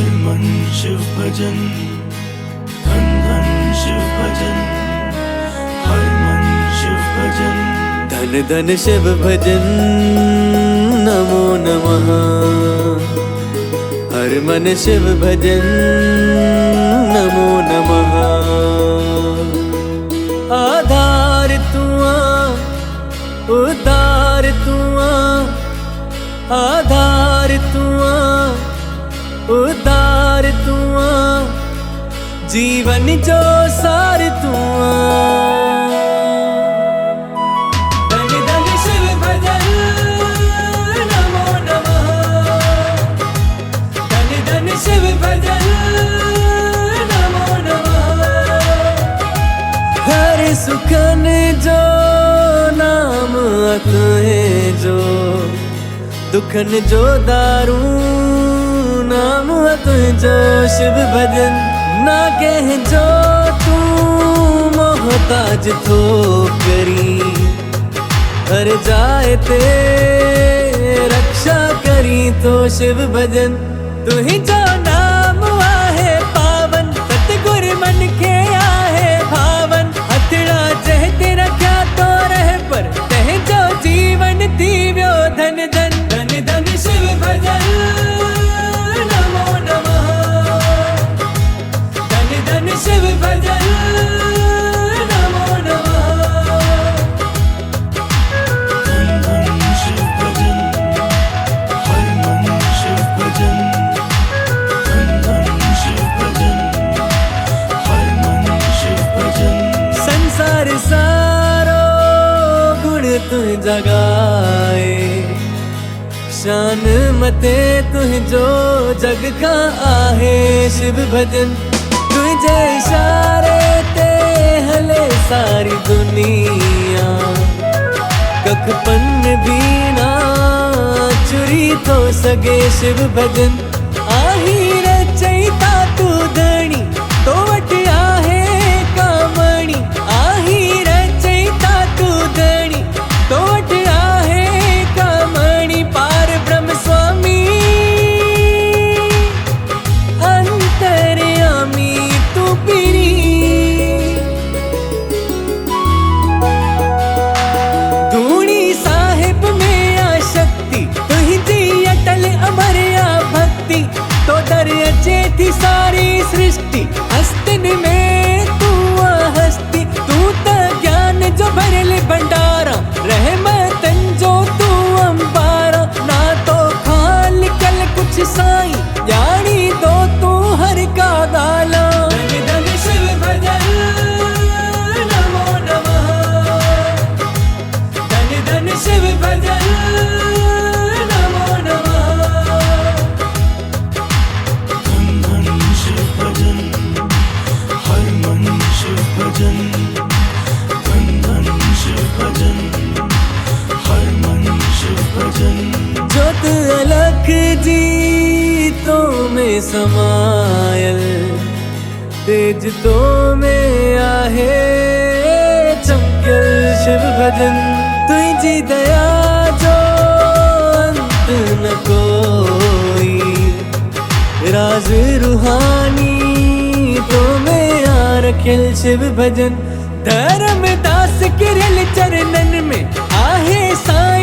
हर मन शिव भजन, धन धन शिव भजन, हर मन शिव भजन, धन धन शिव भजन, नमो नमः। हर मन शिव भजन, नमो नमः। आधार तू उद्धार तू, आधार तू उद्धार तू, जीवन जो सार तू। धन धन शिव भजन, नमो नमः। धन धन शिव भजन, नमो नमः। हर सुखन जो नाम अत है जो, दुखन जो दारू नाम अत जो। शिव भजन ना कह जो तू मोहताज तो करी, हर जाए ते रक्षा करी तो। शिव भजन तू ही जो नाम आहे पावन, सतगुर मन के आहे भावन। हथड़ा जह तेरा क्या तो रह पर, तह जो जीवन दीव्यो। धन धन धन धन शिव भजन, नमो नमः। धन धन शिव भजन, नमो नमः। धन धन शिव भजन, हर मन शिव भजन, धन धन शिव भजन, हर मन शिव भजन। संसार सारो गुण तुझ जगाए, शान मते तुझ जो जग का आहे। शिव भजन तुझे इशारे ते हले सारी दुनिया, कख पन्न भी ना चुरी तो सगे। शिव भजन आही रचयिता तू धणी, तो वट आहे कामणी। आही रचयिता तू धणी, तो वट आहे कामणी। पार ब्रह्म स्वामी अंतर्यामी तू पीरी। धूणी साहिब में आ शक्ति, तुझी अटल अमर आ भक्ति। तो दर अचे थी सारी सृष्टि, हस्तिन में तू आ हस्ती। तू त ज्ञान जो भरल भंडारा, रहमतन जो तू अंबारा। ना तो खाल कल कुछ साई, जानी दो तू हर का गाला। धन धन शिव भजन, नमो नमः। धन धन शिव भजन, नमो नमः। धन धन शिव भजन, हर मन शिव भजन, धन धन शिव भजन, हर मन शिव भजन। ज्योत अलख जी तो में समायल, तेज तो में आहे चमकल। शिव भजन तुझी दया जो अंत न कोई, राज रूहानी तो में आ रखिल। शिव भजन धर्मदास किरल चरणन में आहे साईं